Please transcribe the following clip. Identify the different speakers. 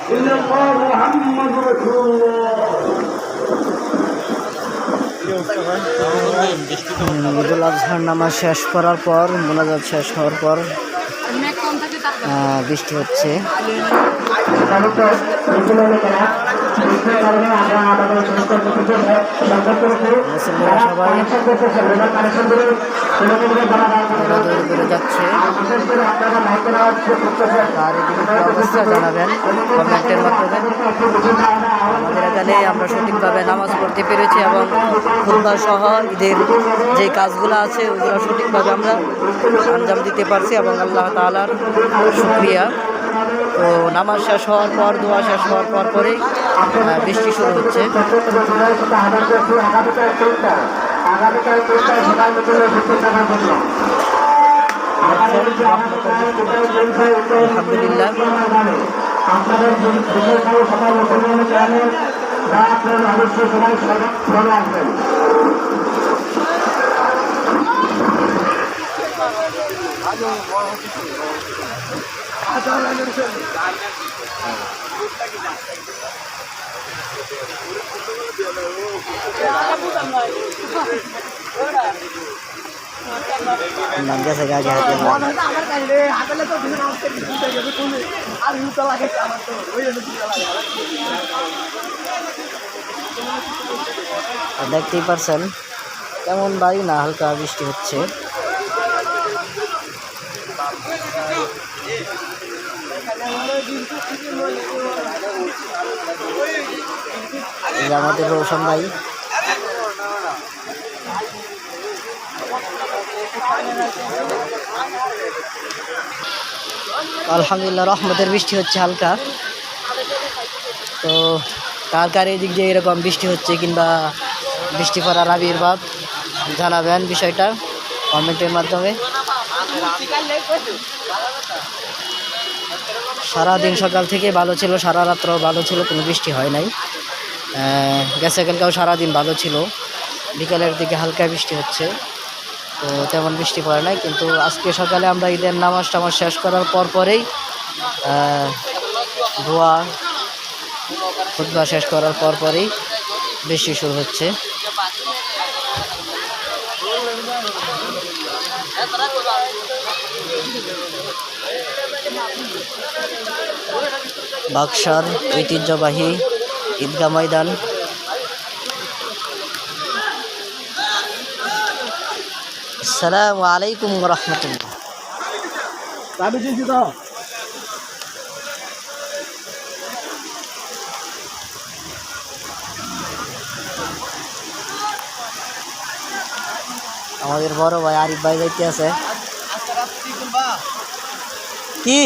Speaker 1: ঈদুল আজহার নামাজ শেষ করার পর মোনাজাত শেষ হওয়ার পর বৃষ্টি হচ্ছে। মুসলিমরা সবাই দৌড়ে যাচ্ছে। আর এদিকে অবস্থা জানাবেন কমেন্টের মাধ্যমে। আমাদের এখানে আমরা সঠিকভাবে নামাজ পড়তে পেরেছি এবং খুতবা সহ ঈদের যে কাজগুলো আছে ওগুলো সঠিকভাবে আমরা আঞ্জাম দিতে পারছি এবং আল্লাহ তাআলার শুকরিয়া। তো নামাজ শেষ হওয়ার পর দোয়া শেষ হওয়ার পর পরেই বৃষ্টি শুরু হচ্ছে। আলহামদুলিল্লাহ নাম গেছে গাড়ি হাতে দেখতেই পারছেন তেমন বাড়ি না, হালকা বৃষ্টি হচ্ছে। আমাদের রৌশন ভাই আলহামদুলিল্লাহ রহমতের বৃষ্টি হচ্ছে হালকা। তো কার কার এদিক দিয়ে এরকম বৃষ্টি হচ্ছে কিংবা বৃষ্টি পড়ার আবির্ভাব জানাবেন বিষয়টা কমেন্টের মাধ্যমে। সারাদিন সকাল থেকে ভালো ছিল, সারা রাত্র ভালো ছিল, কোনো বৃষ্টি হয় নাই। গেছে কালকেও সারাদিন ভালো ছিল, বিকালের দিকে হালকা বৃষ্টি হচ্ছে, তো তেমন বৃষ্টি পড়ে নাই। কিন্তু আজকে সকালে আমরা ঈদের নামাজ টামাজ শেষ করার পরেই দোয়া খুতবা শেষ করার পরেই বৃষ্টি শুরু হচ্ছে। বাক্সার ঐতিহ্যবাহী ঈদগাহ ময়দান। আসসালামু আলাইকুম ওয়া রাহমাতুল্লাহ। আমাদের বড় ভাই আরিফ ভাই যাইতে আছে কি